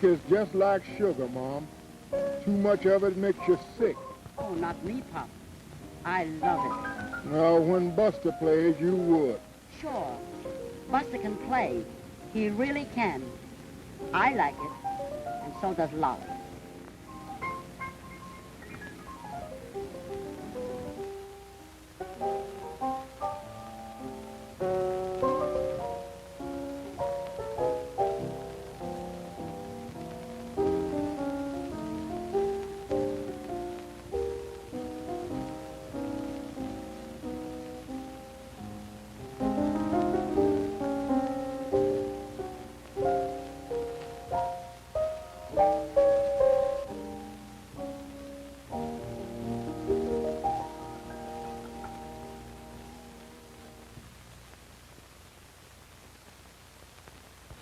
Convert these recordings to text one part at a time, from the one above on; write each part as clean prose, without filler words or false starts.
Music is just like sugar, Mom. Too much of it makes you sick. Oh, not me, Pop. I love it. Well, when Buster plays, you would. Sure. Buster can play. He really can. I like it, and so does Lolly.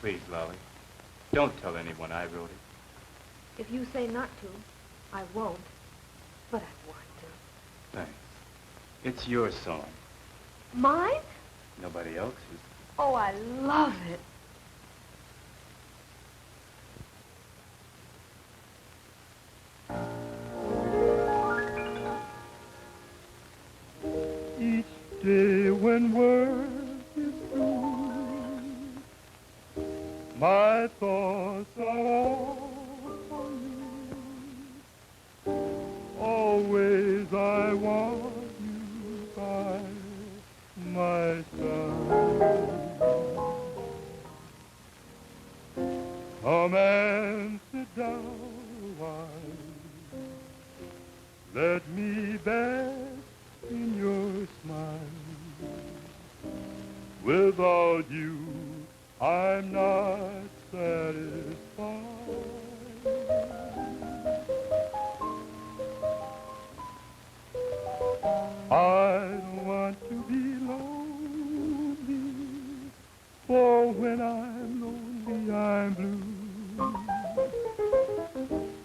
Please, Lolly, don't tell anyone I wrote it. If you say not to, I won't. But I want to. Thanks. It's your song. Mine? Nobody else's. Oh, I love it. Each day when work is through, my thoughts are all on you. Always I want you by my side. Come and sit down a while. Let me bask in your smile. Without you, I'm not satisfied. I don't want to be lonely, for when I'm lonely, I'm blue.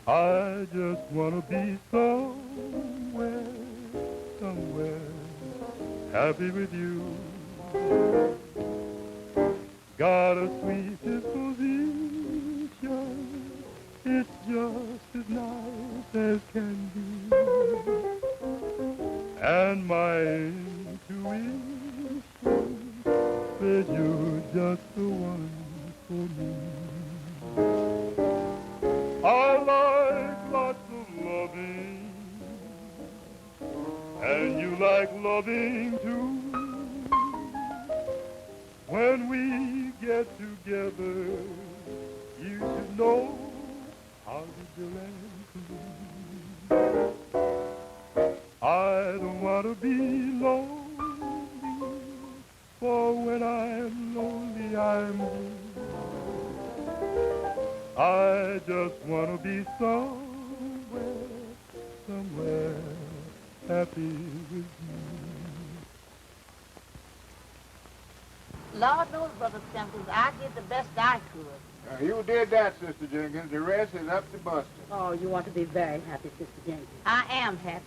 I just want to be somewhere, happy with you. Got a sweet disposition, it's just as nice as can be. And my intuition says you're just the one for me. I like lots of loving, and you like loving too. When we get together, you should know how to do it. I don't want to be lonely, for when I'm lonely, I'm blue. I just want to be somewhere happy with you. Lord knows, Brother Simpkins, I did the best I could. You did that, Sister Jenkins. The rest is up to Buster. Oh, you ought to be very happy, Sister Jenkins. I am happy.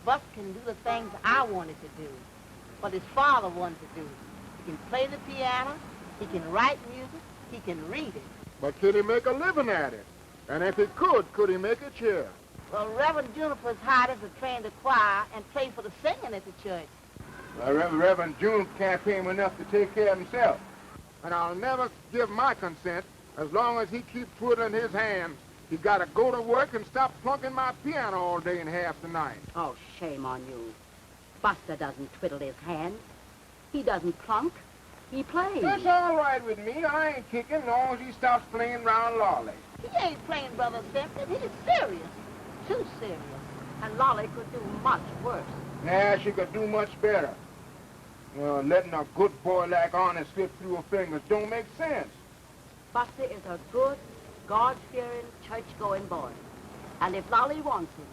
Buster can do the things I wanted to do, what his father wanted to do. He can play the piano, he can write music, he can read it. But could he make a living at it? And if he could he make a chair? Well, Reverend Juniper's hired to train the choir and play for the singing at the church. Well, Reverend June can't pay him enough to take care of himself. And I'll never give my consent as long as he keeps twiddling his hands. He got to go to work and stop plunking my piano all day and half the night. Oh, shame on you. Buster doesn't twiddle his hands. He doesn't plunk. He plays. That's all right with me. I ain't kicking as long as he stops playing round Lolly. He ain't playing, Brother Simpkins. He's serious. Too serious. And Lolly could do much worse. Yeah, she could do much better. Well, letting a good boy like Arnie slip through her fingers don't make sense. Buster is a good, God-fearing, church-going boy. And if Lolly wants him,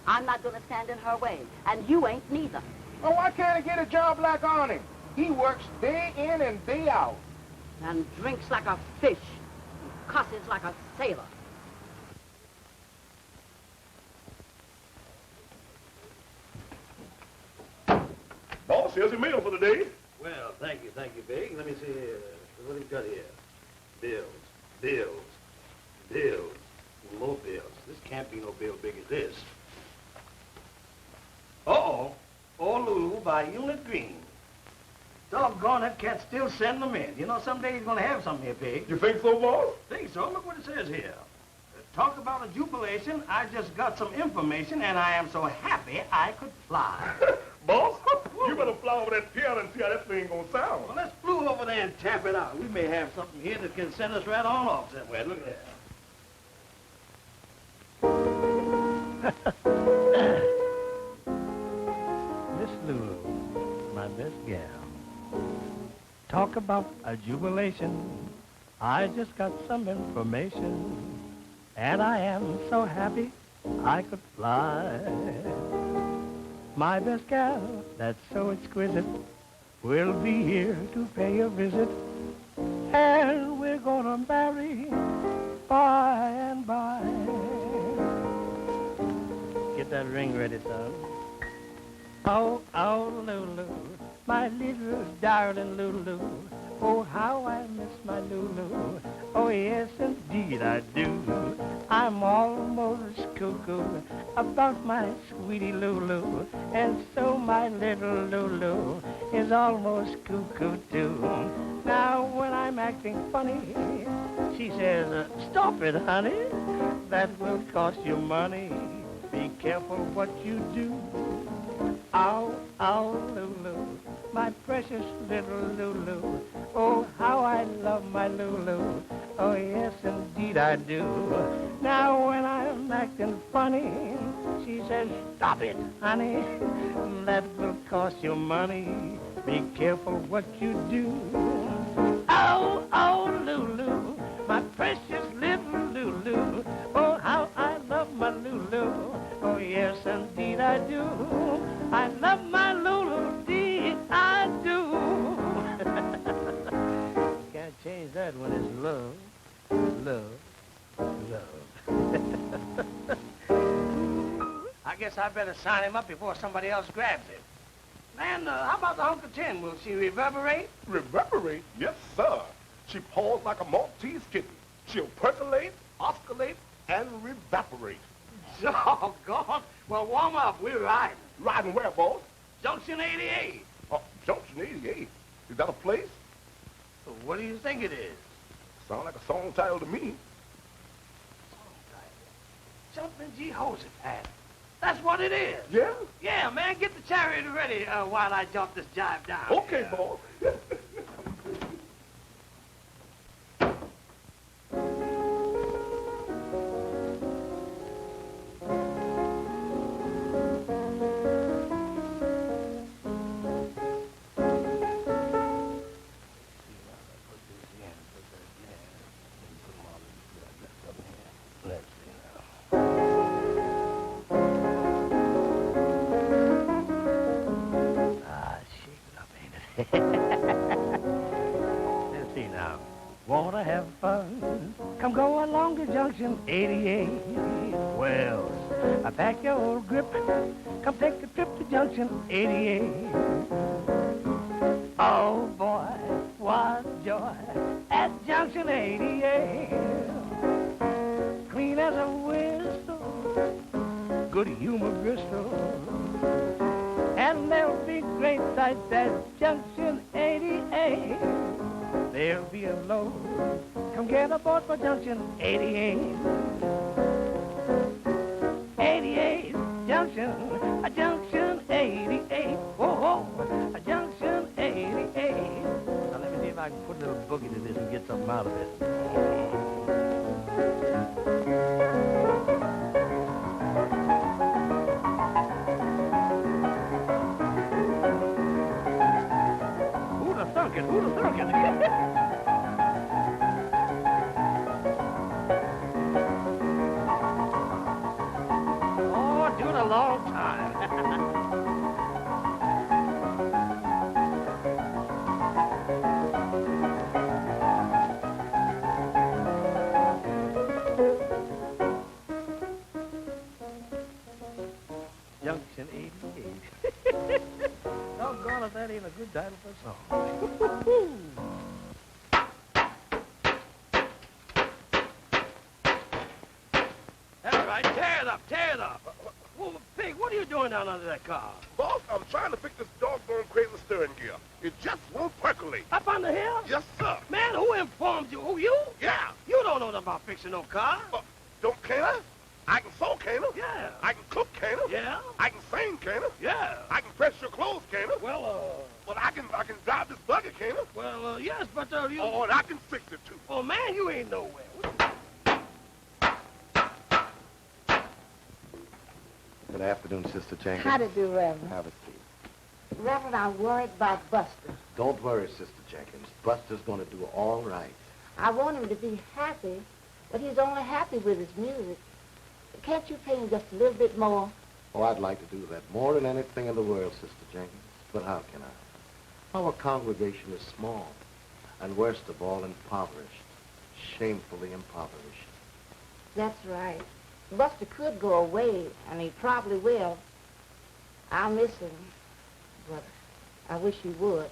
I'm not going to stand in her way. And you ain't neither. Well, why can't he get a job like Arnie? He works day in and day out. And drinks like a fish. And cusses like a sailor. Boss, here's your meal for the day. Well, thank you, Big. Let me see here. What have you got here? Bills. Bills. More bills. This can't be no bill big as this. Uh-oh. Oh, Lulu by Unit Green. Doggone, that cat still sending them in. You know, someday he's going to have something here big. You think so, boss? Think so? Look what it says here. Talk about a jubilation. I just got some information, and I am so happy I could fly. Boss, you better fly over that piano and see how that thing gonna sound. Well, let's flew over there and tap it out. We may have something here that can send us right on off somewhere. Look at that. Miss Lulu, my best gal. Talk about a jubilation. I just got some information. And I am so happy I could fly. My best gal, that's so exquisite, will be here to pay a visit. And we're gonna marry by and by. Get that ring ready, son. Oh, oh, Lulu, my little darling Lulu. Oh, how I miss my Lulu. Oh, yes, indeed I do. I'm almost cuckoo about my sweetie Lulu. And so my little Lulu is almost cuckoo, too. Now, when I'm acting funny, she says, stop it, honey. That will cost you money. Be careful what you do. Ow, ow, Lulu, my precious little Lulu. Oh, how I love my Lulu. Oh, yes, indeed I do. Now, when I'm acting funny, she says, stop it, honey. That will cost you money. Be careful what you do. Oh, oh, Lulu, my precious little Lulu. Oh, how I love my Lulu. Oh, yes, indeed I do. I love my Lulu, indeed I do. Can't change that when it's love, love, love. I guess I better sign him up before somebody else grabs it. Man, how about the hunk of tin? Will she reverberate? Reverberate? Yes, sir. She paws like a Maltese kitten. She'll percolate, oscillate, and revaporate. Doggone. Well, warm up. We're riding. Riding where, boss? Junction 88. Oh, Junction 88. Is that a place? What do you think it is? Sound like a song title to me. Song title? Jumpin' Jehoshaphat. That's what it is. Yeah? Yeah, man. Get the chariot ready while I jump this jive down. Okay, boss. Let's see now. Wanna have fun? Come go along to Junction 88. Well, I pack your old grip. Come take a trip to Junction 88. Oh boy, what joy at Junction 88. Clean as a whistle, good humor Bristol. And there'll be great sights at Junction 88. There'll be a load. Come get aboard for Junction 88. 88, Junction 88. Whoa, a Junction 88. Now let me see if I can put a little boogie to this and get something out of it. Who'd have thunk it? Oh, do it a long time. Junction 88. Doggone if that ain't a good title for a song. right, tear it up, tear it up. Well, Pig, what are you doing down under that car? Boss, I'm trying to fix this doggone crazy steering gear. It just won't percolate. Up on the hill? Yes, sir. Man, who informed you? Who, you? Yeah. You don't know nothing about fixing no car. Don't can I? I can sew, can I? Yeah. I can cook, can I? Yeah. I can sing, can I? Yeah. I can press your clothes, can I? Well, I can drive this buggy, can I? well, yes, but, you... Oh, and I can fix it, too. Oh, man, you ain't nowhere. Good afternoon, Sister Jenkins. How to do, Reverend? Have a seat. Reverend, I'm worried about Buster. Don't worry, Sister Jenkins. Buster's going to do all right. I want him to be happy, but he's only happy with his music. Can't you pay him just a little bit more? Oh, I'd like to do that more than anything in the world, Sister Jenkins. But how can I? Our congregation is small, and worst of all, impoverished. Shamefully impoverished. That's right. Buster could go away, and he probably will. I'll miss him, but I wish he would.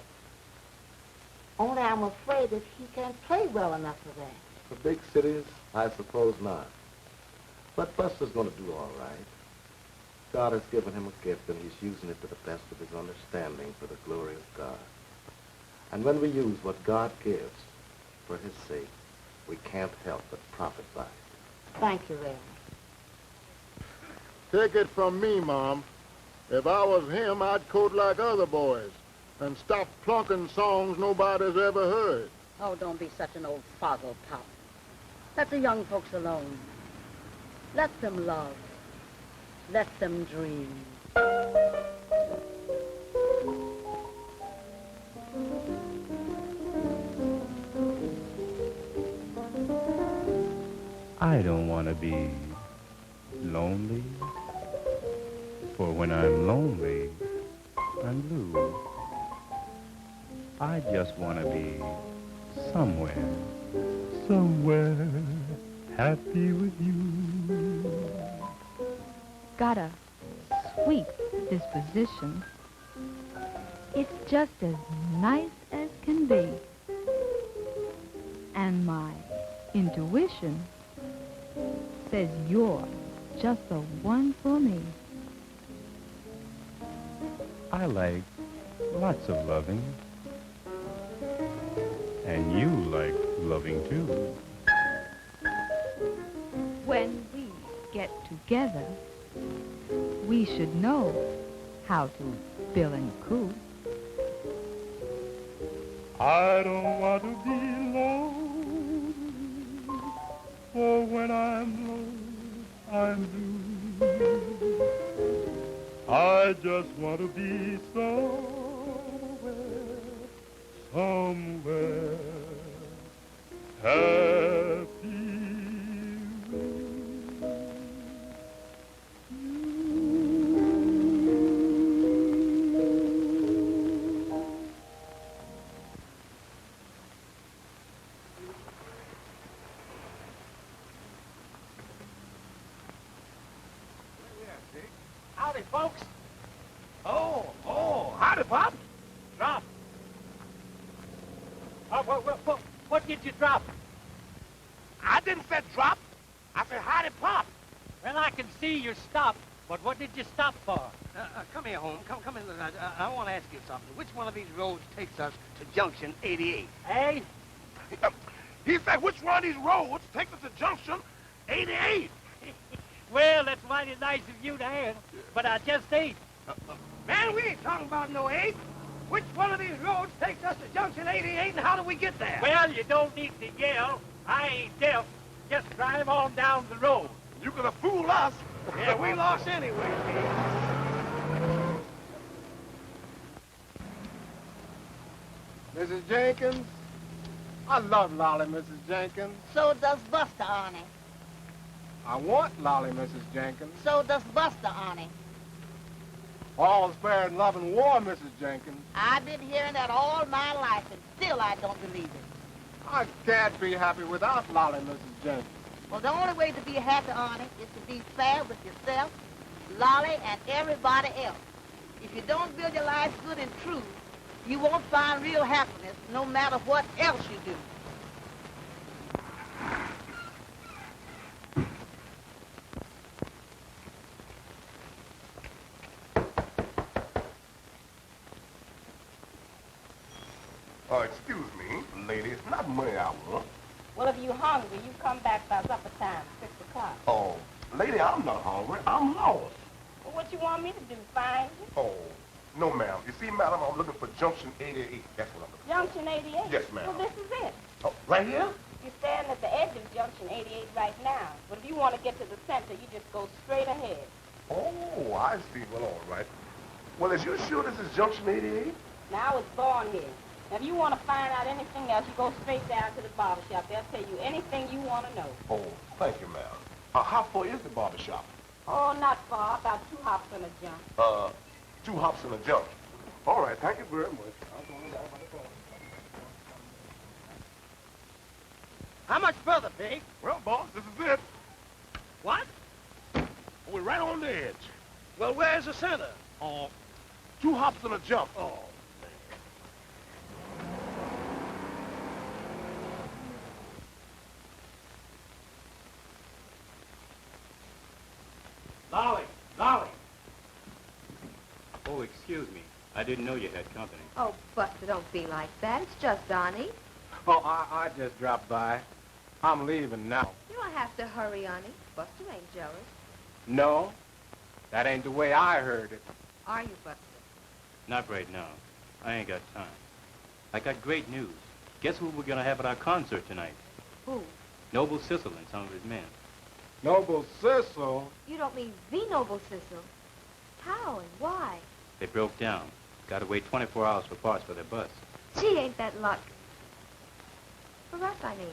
Only I'm afraid that he can't play well enough for that. For big cities, I suppose not. But Buster's going to do all right. God has given him a gift, and he's using it to the best of his understanding for the glory of God. And when we use what God gives for his sake, we can't help but profit by it. Thank you, Reverend. Take it from me, Mom. If I was him, I'd code like other boys and stop plunking songs nobody's ever heard. Oh, don't be such an old foggle, Pop. Let the young folks alone. Let them love. Let them dream. I don't want to be lonely, for when I'm lonely, I'm blue. I just want to be somewhere happy with you. Got a sweet disposition. It's just as nice as can be. And my intuition says you're just the one for me. I like lots of loving, and you like loving too. When we get together, we should know how to bill and coo. I don't want to be lonely, for when I'm low, I'm blue. I just want to be somewhere happy. Howdy, folks. Howdy, Pop. Drop. What did you drop? I didn't say drop. I said howdy, Pop. Well, I can see you're stopped, but what did you stop for? Come here, Holmes. Come in. I want to ask you something. Which one of these roads takes us to Junction 88? Hey? He said which one of these roads takes us to Junction 88? Well, that's mighty nice of you to ask, but I just ain't. Man, we ain't talking about no 8. Which one of these roads takes us to Junction 88, and how do we get there? Well, you don't need to yell. I ain't deaf. Just drive on down the road. You could have fooled us. Yeah, we lost anyway. Mrs. Jenkins? I love Lolly, Mrs. Jenkins. So does Buster, Arnie. I want Lolly, Mrs. Jenkins. So does Buster, Arnie. All's fair in love and war, Mrs. Jenkins. I've been hearing that all my life, and still I don't believe it. I can't be happy without Lolly, Mrs. Jenkins. Well, the only way to be happy, Arnie, is to be fair with yourself, Lolly, and everybody else. If you don't build your life good and true, you won't find real happiness no matter what else you do. Excuse me, lady, it's not money I want. Well, if you're hungry, you come back by supper time, 6 o'clock. Oh, lady, I'm not hungry. I'm lost. Well, what you want me to do, find you? Oh, no, ma'am. You see, madam, I'm looking for Junction 88. That's what I'm looking for. Junction 88? Yes, ma'am. Well, this is it. Oh, right here? You're standing at the edge of Junction 88 right now. But if you want to get to the center, you just go straight ahead. Oh, I see. Well, all right. Well, is you sure this is Junction 88? Now I was born here. Now, if you want to find out anything else, you go straight down to the barber shop. They'll tell you anything you want to know. Oh, thank you, ma'am. How far is the barber shop? Oh, not far. About 2 hops and a jump. 2 hops and a jump. All right, thank you very much. I'm going down by the car. How much further, Pig? Well, boss, this is it. What? We're right on the edge. Well, where's the center? 2 hops and a jump. Oh. Lolly! Lolly! Oh, excuse me. I didn't know you had company. Oh, Buster, don't be like that. It's just Donnie. Oh, I just dropped by. I'm leaving now. You don't have to hurry, honey. Buster ain't jealous. No, that ain't the way I heard it. Are you, Buster? Not right now. I ain't got time. I got great news. Guess who we're gonna have at our concert tonight? Who? Noble Sissel and some of his men. Noble Sissel? You don't mean the Noble Sissel. How and why? They broke down. Got to wait 24 hours for parts for their bus. Gee, ain't that luck. For us, I mean.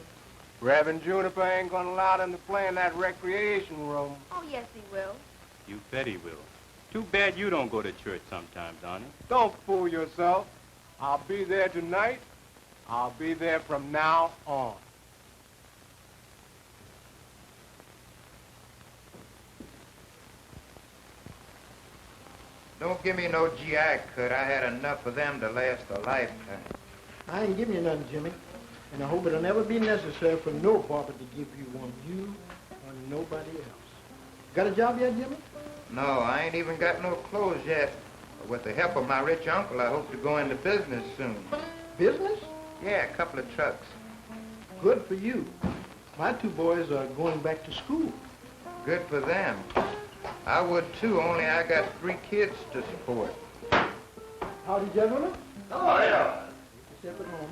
Reverend Juniper ain't gonna allow them to play in that recreation room. Oh, yes, he will. You bet he will. Too bad you don't go to church sometimes, Donnie. Don't fool yourself. I'll be there tonight. I'll be there from now on. Don't give me no GI cut. I had enough of them to last a lifetime. I ain't giving you nothing, Jimmy. And I hope it'll never be necessary for no barber to give you one, you or nobody else. Got a job yet, Jimmy? No, I ain't even got no clothes yet. But with the help of my rich uncle, I hope to go into business soon. Business? Yeah, a couple of trucks. Good for you. My 2 boys are going back to school. Good for them. I would too, only I got 3 kids to support. Howdy, gentlemen. Oh, yeah. Step at home.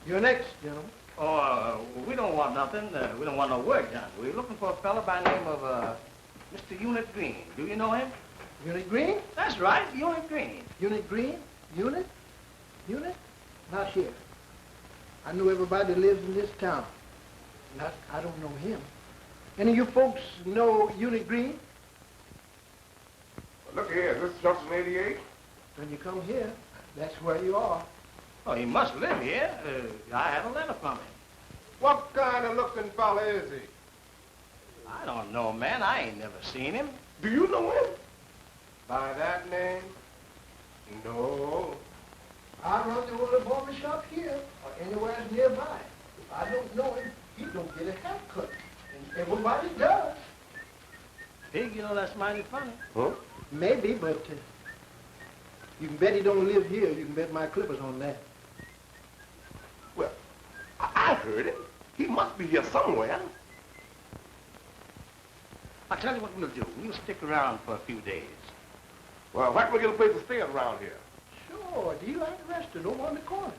You're next, gentlemen. Oh, we don't want nothing. We don't want no work done. We're looking for a fella by the name of Mr. Unit Green. Do you know him? Unit Green? That's right, Unit Green. Unit Green? Unit? Unit? Not here. I know everybody that lives in this town. I don't know him. Any of you folks know Unit Green? Well, look here, is this Junction 88? When you come here, that's where you are. Oh, he must live here. I had a letter from him. What kind of looking fella is he? I don't know, man. I ain't never seen him. Do you know him? By that name? No. I run the little barber shop here or anywhere nearby. If I don't know him, he don't get a haircut. And everybody does. Pig, you know that's mighty funny. Huh? Maybe, but you can bet he don't live here. You can bet my clippers on that. Well, I heard him. He must be here somewhere. I'll tell you what we'll do. We'll stick around for a few days. Well, why can we get a place to stay around here? Sure, the Eli restaurant over on the corner.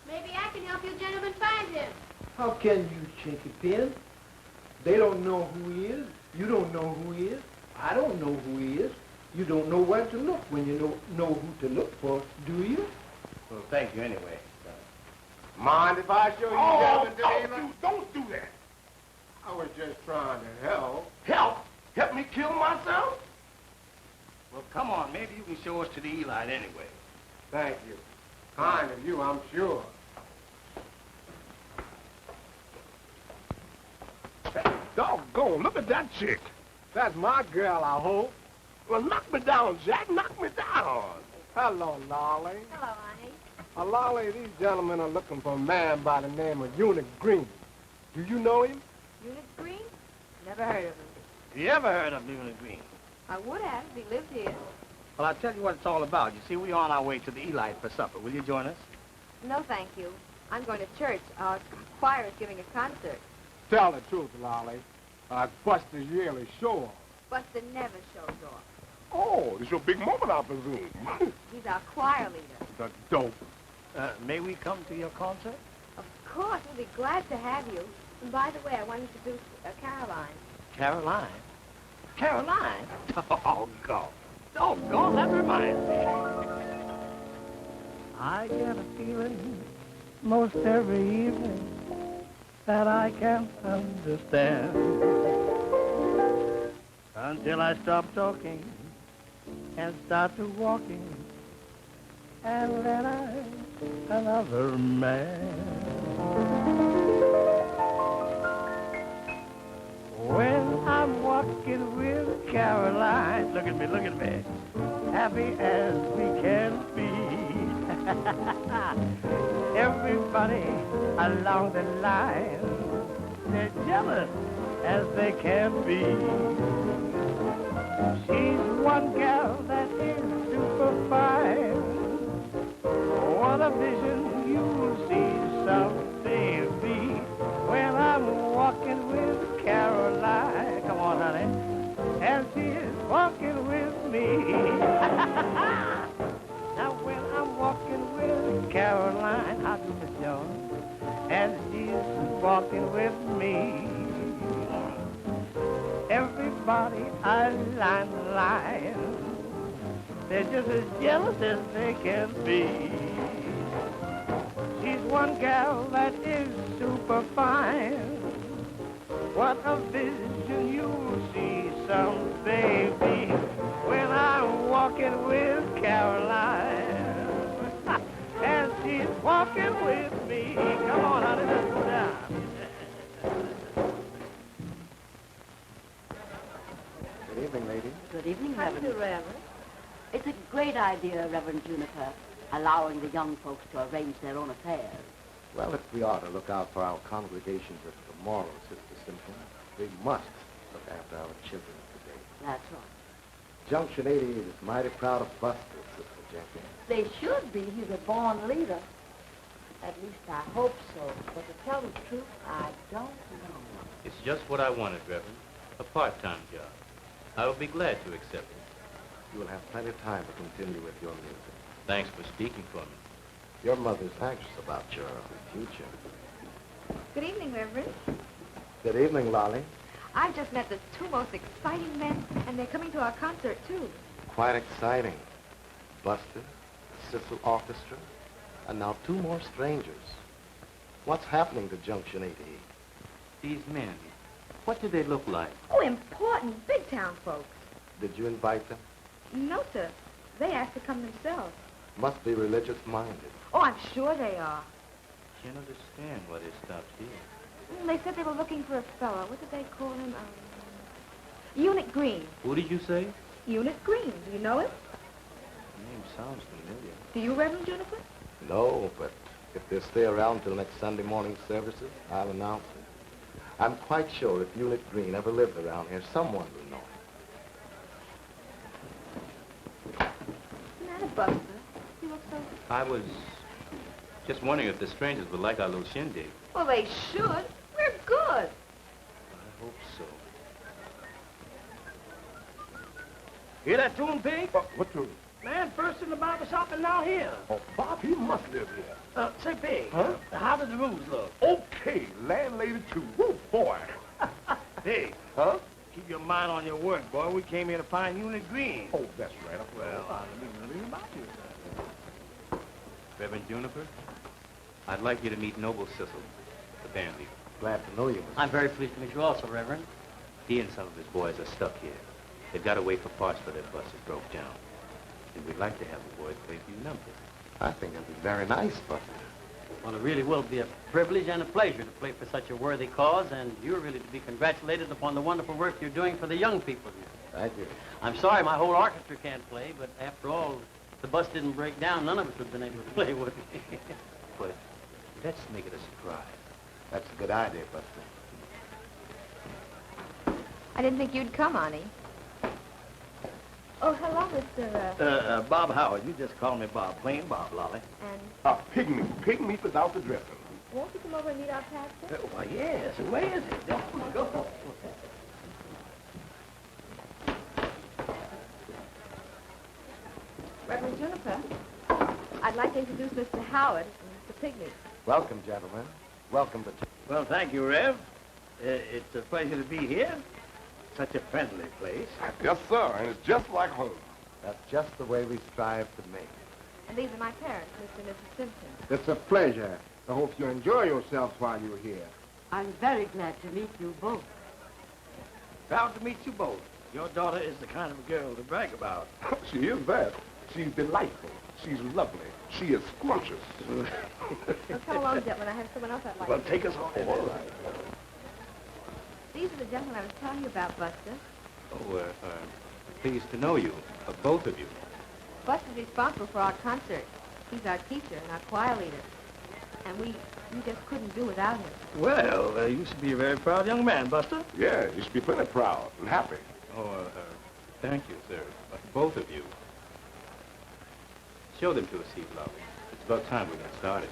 Maybe I can help you gentlemen find him. How can you, Chinky Pin? They don't know who he is. You don't know who he is. I don't know who he is. You don't know where to look when you know who to look for, do you? Well, thank you anyway. Mind if I show you Don't do that. I was just trying to help. Help? Help me kill myself? Well, come on. Maybe you can show us to the Eli anyway. Thank you. Kind of you, I'm sure. Doggone, look at that chick. That's my girl, I hope. Well, knock me down, Jack. Knock me down. Hello, Lolly. Hello, honey. Lolly, these gentlemen are looking for a man by the name of Unit Green. Do you know him? Unit Green? Never heard of him. You ever heard of Unit Green? I would have if he lived here. Well, I'll tell you what it's all about. You see, we're on our way to the Eli for supper. Will you join us? No, thank you. I'm going to church. Our choir is giving a concert. Tell the truth, Lolly. Buster's yearly show. Buster never shows off. Oh, it's your big moment, I presume. He's our choir leader. The dope. May we come to your concert? Of course, we'll be glad to have you. And by the way, I want to introduce Caroline. Caroline? Caroline? Doggone. Doggone, that reminds me. I get a feeling most every evening that I can't understand until I stop talking and start to walking, and then I'm another man. When I'm walking with Caroline, look at me, happy as we can be. Everybody along the line, they're jealous as they can be. She's one gal that is super fine. What a vision you'll see someday be when I'm walking with Caroline. Come on, honey. And she's walking with me. Now when I'm walking with Caroline, I do Miss Jones, and she's walking with me. Everybody I line, they're just as jealous as they can be. She's one gal that is super fine. What a vision you'll see someday be when I'm walking with Caroline. And she's walking with me. Come on, honey, let's go down. Good evening, lady. Good evening, How do you do, Reverend. Reverend? It's a great idea, Reverend Juniper, allowing the young folks to arrange their own affairs. Well, if we are to look out for our congregations of tomorrow, Sister Simpkins, we must look after our children today. That's right. Junction 88 is mighty proud of Buster, Sister Jenkins. They should be. He's a born leader. At least I hope so. But to tell the truth, I don't know. It's just what I wanted, Reverend. A part-time job. I will be glad to accept it. You will have plenty of time to continue with your music. Thanks for speaking for me. Your mother's anxious about your future. Good evening, Reverend. Good evening, Lolly. I've just met the two most exciting men, and they're coming to our concert, too. Quite exciting. Buster, Cecil Orchestra, and now two more strangers. What's happening to Junction 88? These men, what do they look like? Oh, important, big-town folks. Did you invite them? No, sir. They asked to come themselves. Must be religious-minded. Oh, I'm sure they are. Can't understand why they stopped here. They said they were looking for a fellow. What did they call him? Unit Green. Who did you say? Unit Green. Do you know him? Name sounds familiar. Do you, Reverend Juniper? No, but if they stay around till next Sunday morning services, I'll announce it. I'm quite sure if Unit Green ever lived around here, someone will know him. Isn't that a Buster? He looks so... I was just wondering if the strangers would like our little shindig. Well, they should. We're good. I hope so. Hear that tune, Pig? What tune? Man, first in the barber shop and now here. Oh, Bob, he must live here. Say, Pig, Huh? how did the rooms look? Okay, landlady too. Woo, boy. Pig. Huh? Keep your mind on your work, boy. We came here to find Unit Green. Oh, that's right. Well, let me remind you. Reverend Juniper, I'd like you to meet Noble Sissel, the band leader. Glad to know you, Mr. I'm very pleased to meet you also, Reverend. He and some of his boys are stuck here. They've got to wait for parts for their bus that broke down. And we'd like to have the boys play for you numbers. I think that'd be very nice, Buster. Well, it really will be a privilege and a pleasure to play for such a worthy cause, and you're really to be congratulated upon the wonderful work you're doing for the young people here. Thank you. I'm sorry my whole orchestra can't play, but after all, if the bus didn't break down, none of us would have been able to play, would we? But let's make it a surprise. That's a good idea, Buster. I didn't think you'd come, Annie. Oh, hello, Mr. Bob Howard. You just call me Bob. Plain Bob, Lolly. And Pygmy without the dressing. won't you come over and meet our pastor? Why, yes. And where is it? Go. Reverend Juniper, I'd like to introduce Mr. Howard and Mr. Pigmy. Welcome, gentlemen. Welcome to... Well, thank you, Rev. It's a pleasure to be here. Such a friendly place. Yes, sir, and it's just like home. That's just the way we strive to make. And these are my parents, Mr. and Mrs. Simpkins. It's a pleasure. I hope you enjoy yourselves while you're here. I'm very glad to meet you both. Proud to meet you both. Your daughter is the kind of girl to brag about. She is that. She's delightful. She's lovely. She is scrumptious. Well, come along, gentlemen. I have someone else I'd like Well, to take us home. All right. These are the gentlemen I was telling you about, Buster. Oh, pleased to know you, both of you. Buster's responsible for our concert. He's our teacher and our choir leader. And we just couldn't do without him. Well, you should be a very proud young man, Buster. Yeah, you should be plenty proud and happy. Oh, thank you, sir. Both of you. Show them to a seat, Lolly. It's about time we got started.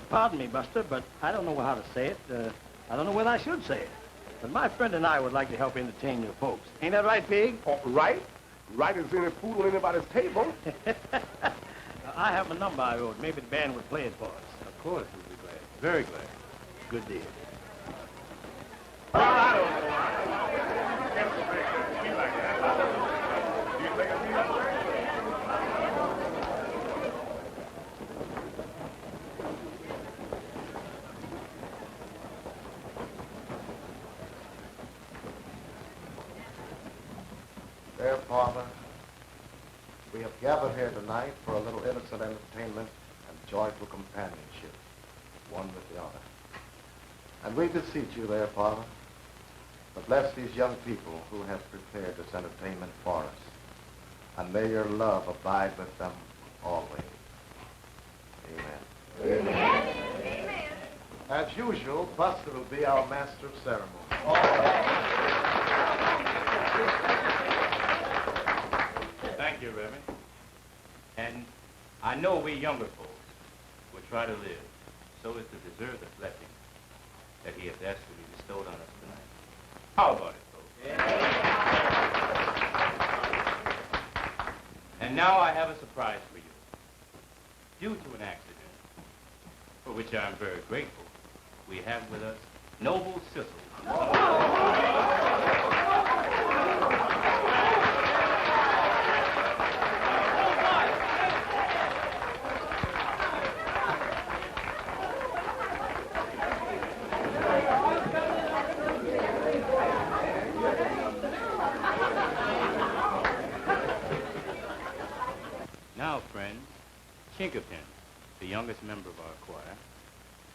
Pardon me, Buster, but I don't know how to say it. I don't know whether I should say it. But my friend and I would like to help entertain your folks. Ain't that right, Pig? Oh, right? Right as any food on anybody's table. I have a number I wrote. Maybe the band would play it for us. Of course, we'll be glad. Very glad. Good deal. Dear Father, we have gathered here tonight for a little innocent entertainment and joyful companionship, one with the other. And we beseech you, dear Father, to bless these young people who have prepared this entertainment for us, and may your love abide with them always. Amen. Amen. Amen. As usual, Buster will be our master of ceremony. Thank you, Reverend. And I know we younger folks will try to live so as to deserve the blessing that he has actually bestowed on us tonight. How about it, folks? Yeah. And now I have a surprise for you. Due to an accident, for which I am very grateful, we have with us Noble Sissel. Now, friends, Chinkerpin, the youngest member of our choir,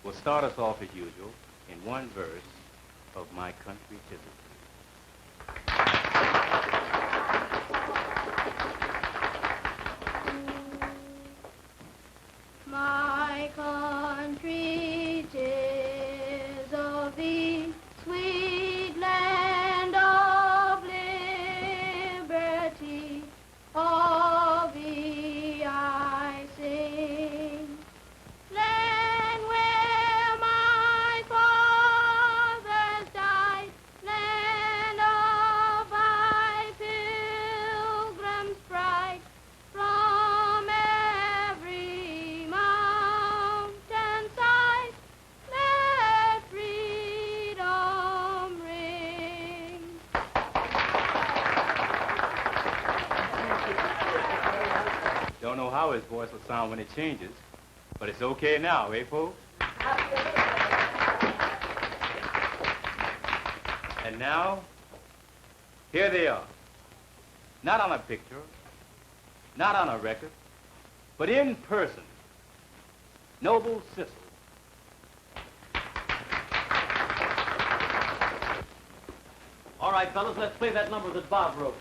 will start us off as usual in one verse of My Country 'Tis My country 'tis of thee, sweet land of liberty, of thee I sing. Land where my fathers died, land of thy pilgrimage. how his voice will sound when it changes. But it's okay now, eh, folks? And now, here they are. Not on a picture, not on a record, but in person. Noble Sissel. All right, fellas, let's play that number that Bob wrote.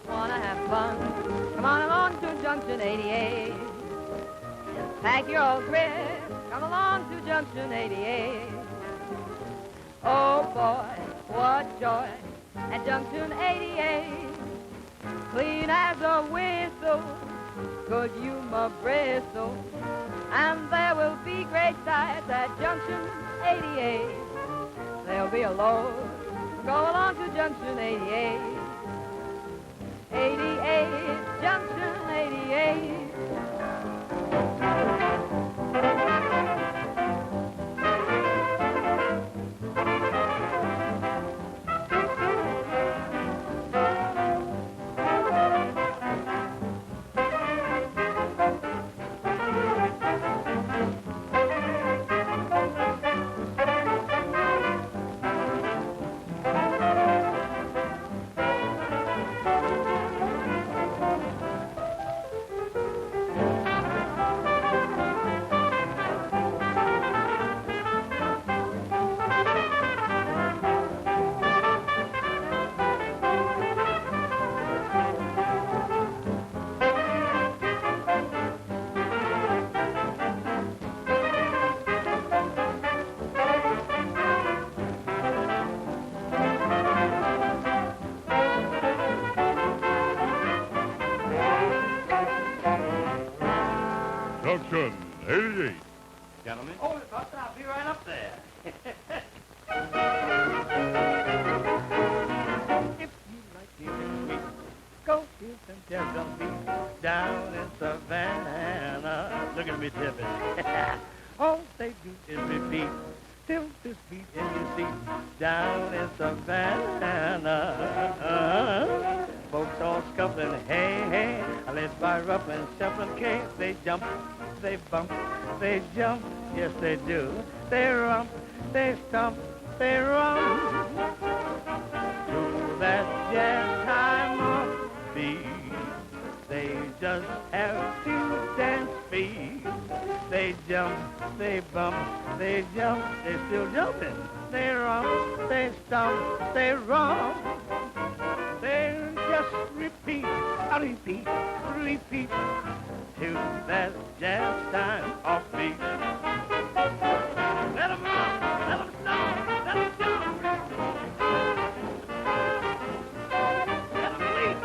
Wanna have fun? Come on along to Junction 88. Just pack your old grip. Come along to Junction 88. Oh boy, what joy at Junction 88. Clean as a whistle, good humor bristle, and there will be great sights at Junction 88. There'll be a load, go along to Junction 88. 88, Junction 88. Junction 88. Gentlemen? Oh, Buster, I'll be right up there. If you like hearing me, go hear some Jezebel beat down in Savannah. Look at me tipping. All they do is repeat till this beat in your seat down in Savannah. Folks all scuffling, hey, hey, led by Rufflin, Shufflin' K. They jump, they bump, they jump, yes they do. They rump, they stomp, they rump to that jazz time of beat. They just have to dance feet. They jump, they bump, they jump, they still jumping. They rump, they stomp, they rump. They just repeat, repeat, repeat to that jazz time of beat. Let 'em rump, let 'em stomp, let 'em jump. Let 'em leap.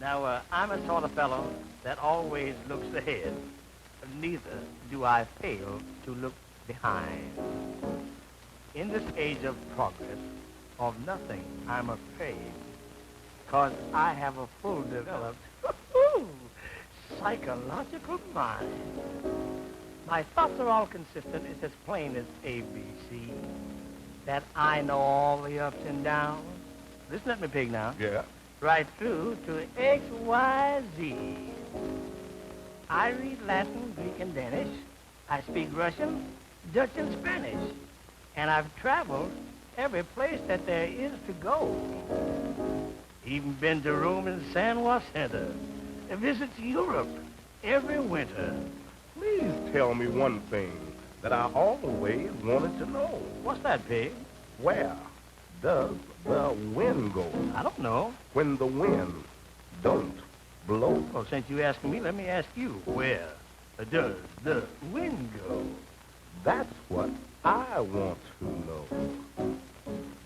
Now, I'm a sort of fellow that always looks ahead. Neither do I fail to look behind. In this age of progress, of nothing I'm afraid, 'cause I have a full developed psychological mind. My thoughts are all consistent. It's as plain as ABC. That I know all the ups and downs. Listen at me, pig, now. Yeah. Right through to XYZ. I read Latin, Greek, and Danish. I speak Russian, Dutch, and Spanish. And I've traveled every place that there is to go. Even been to Rome and San Jacinto. I visit Europe every winter. Please tell me one thing that I always wanted to know. What's that, Pig? Where does the wind go? I don't know. When the wind don't blow. Well, since you asked me, let me ask you, where does the wind go? That's what I want to know.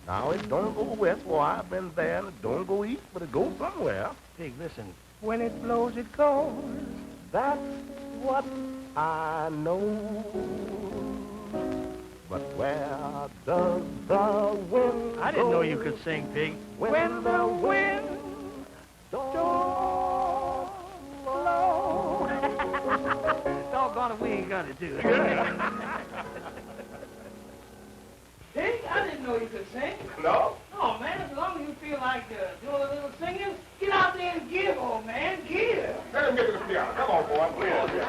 Now, it don't go west, for I've been there, and it don't go east, but it goes somewhere. Pig, listen. When it blows, it goes. That's what I know. But where does the wind go? I didn't know you could sing, Pig. When the wind don't blow. Doggone it, we ain't gonna do it. Pig, I didn't know you could sing. No? No, man, as long as you feel like doing a little singing, get out there and give, old man, give. Let him get to the piano. Come on, boy. Please.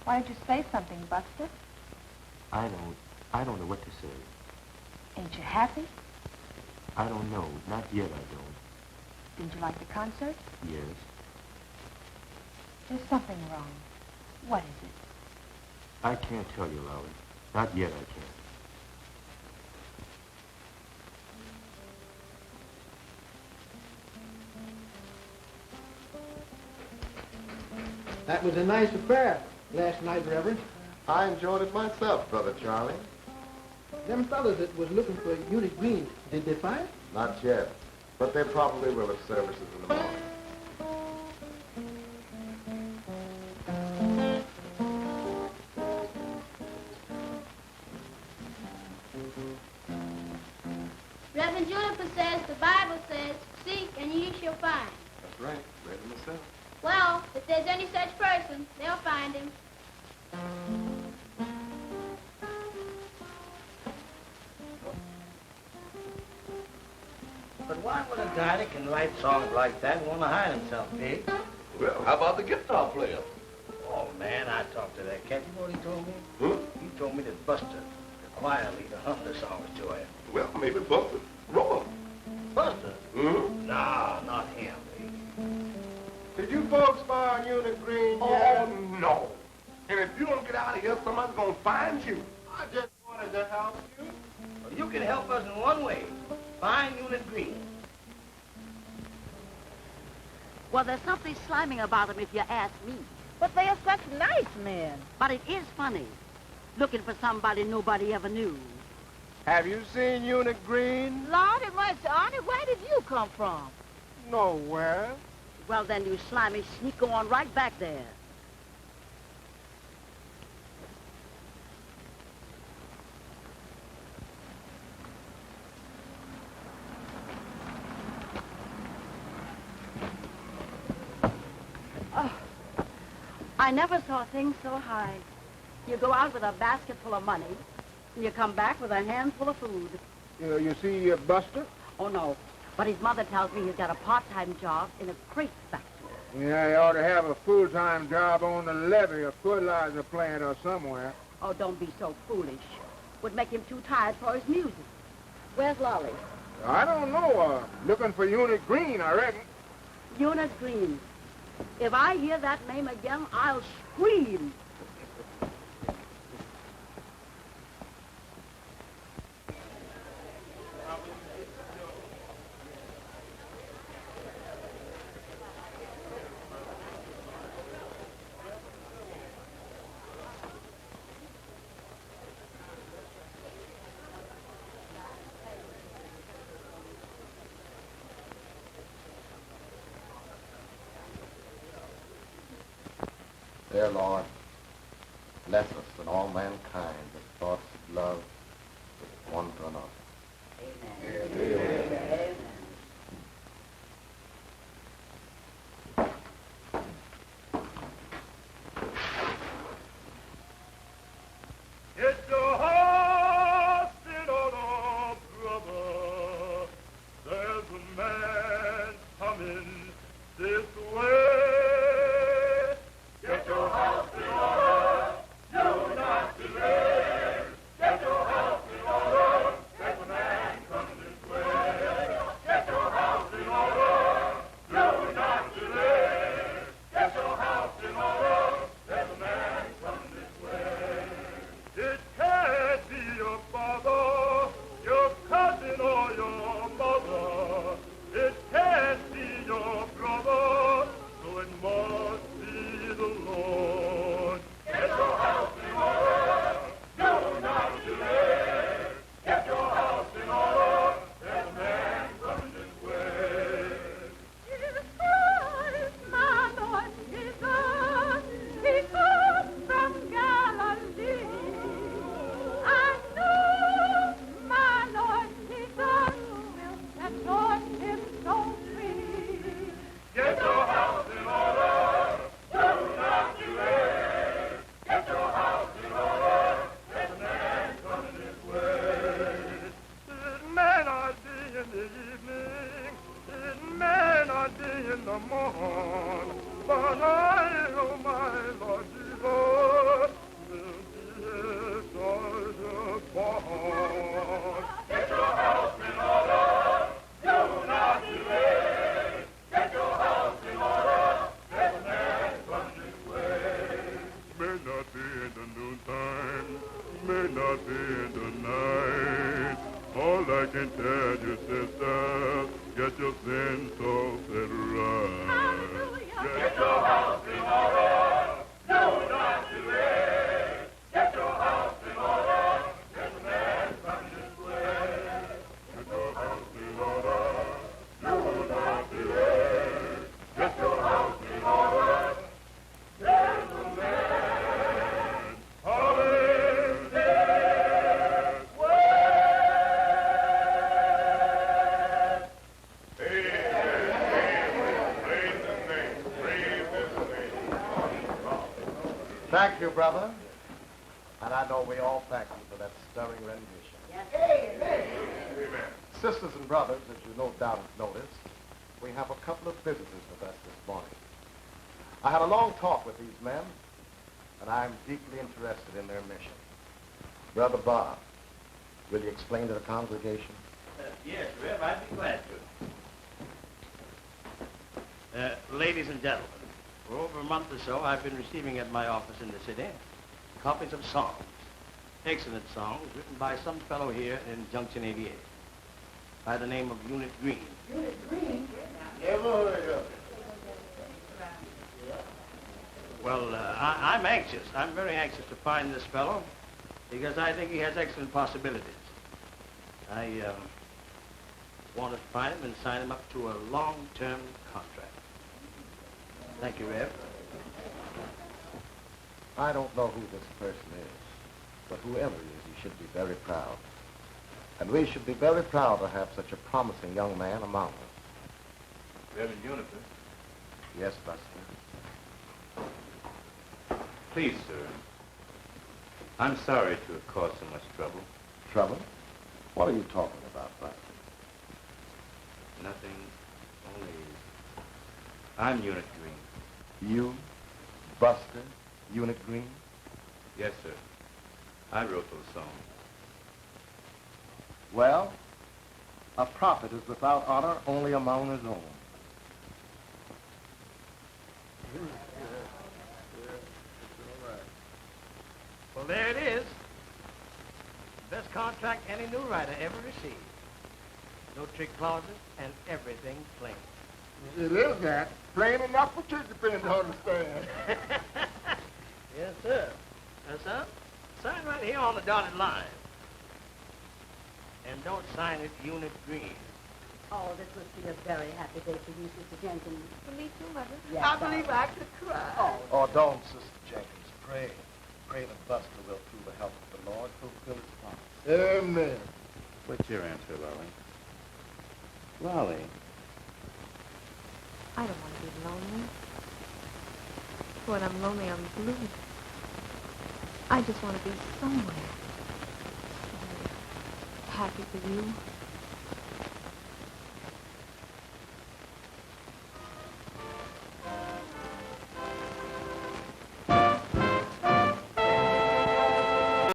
Why don't you say something, Buster? I don't know what to say. Ain't you happy? I don't know. Not yet, I don't. Didn't you like the concert? Yes. There's something wrong. What is it? I can't tell you, Lolly. Not yet, I can't. That was a nice affair last night, Reverend. I enjoyed it myself, Brother Charlie. Them fellas that was looking for Unit Green, did they find? Not yet, but they probably will have services in the morning. Reverend Juniper says the Bible says, seek and ye shall find. That's right. Read it myself. Well, if there's any such person, they'll find him. But why would a guy that can write songs like that want to hide himself, Pig? Well, how about the guitar player? Oh, man, I talked to that cat. You know what he told me? Huh? He told me that Buster, the choir leader, hummed the songs to him. Well, maybe Buster wrote them. Buster? Hmm? No, not him, Pig. Did you folks find Unit Green Oh, yet? no. And if you don't get out of here, somebody's going to find you. I just wanted to help you. Well, you can help us in one way. Find Unit Green. Well, there's something sliming about them if you ask me. But they are such nice men. But it is funny, looking for somebody nobody ever knew. Have you seen Unit Green? Lordy mercy, Arnie, where did you come from? Nowhere. Well, then, you slimy sneak, go on right back there. Oh, I never saw things so high. You go out with a basket full of money, and you come back with a handful of food. You see Buster? Oh, no. But his mother tells me he's got a part-time job in a crepe factory. Yeah, he ought to have a full-time job on the levee, a fertilizer plant or somewhere. Oh, don't be so foolish. Would make him too tired for his music. Where's Lolly? I don't know. Looking for Unit Green, I reckon. Unit Green. If I hear that name again, I'll scream. Dear Lord, bless us and all mankind with thoughts of love with one to another. Amen. Amen. Get your heart in order, brother. There's a man coming this way. Get your house in order, do not delay. Get your house in order, there's a man coming this way. Get your house in order, do not delay. Get your house in order, there's a man coming this way. It can't be your father, your cousin, or your mother. It can't be your brother, so it must be the Lord. Get your house in order, do not delay. Get your house in order, there's a man coming this way. Jesus Christ, my Lord Jesus, he comes from Galilee. I know my Lord Jesus will set your lips free. Get your house in order, do not delay. Get your house in order, there's a man coming this way. It may not be in the evening, it may not be in the morn, but I know my Lord Jesus will be his soldier born. Get your house in order, do not delay. Get your house in order, there's a man coming this way. May not be in the noontime, may not be in the night. All I can tell you, sister, get your sins all set right. Get your house in order, do not delay. Get your house in order, there's a man coming this way. Get your house in order, do not delay. Get your house in order, there's a man coming this way. Thank you, brother. And I know we all thank you for that stirring rendition. Yes. Amen. Sisters and brothers, as you no doubt have noticed, we have a couple of visitors with us this morning. I had a long talk with these men, and I'm deeply interested in their mission. Brother Bob, will you explain to the congregation? Yes, Rev, I'd be glad to. Ladies and gentlemen, for over a month or so, I've been receiving at my office in the city copies of songs, excellent songs written by some fellow here in Junction 88 by the name of Unit Green. Unit Green? Never heard of it. Well, I'm anxious. I'm very anxious to find this fellow because I think he has excellent possibilities. I want to find him and sign him up to a long-term contract. Thank you, Rev. I don't know who this person is, but whoever he is, he should be very proud. And we should be very proud to have such a promising young man among us. Reverend Juniper. Yes, Buster. Please, sir. I'm sorry to have caused so much trouble. Trouble? What are you talking about, Buster? Nothing, only I'm Unit Green. You, Buster, Unit Green? Yes, sir. I wrote those songs. Well, a prophet is without honor only among his own. Well, there it is. Best contract any new writer ever received. No trick clauses and everything plain. It is that. Plain enough for Chicken Pen to understand. Yes, sir. Now, son, sign right here on the dotted line. And don't sign it Unit Green. Oh, this must be a very happy day for you, Sister Jenkins. For me too, Mother. Yes, I believe I could cry. Oh, don't, Sister Jenkins. Pray. Pray that Buster will, through the help of the Lord, fulfill his promise. Amen. What's your answer, Lolly? Lolly. I don't want to be lonely. When I'm lonely, I'm blue. I just want to be somewhere. Happy for you.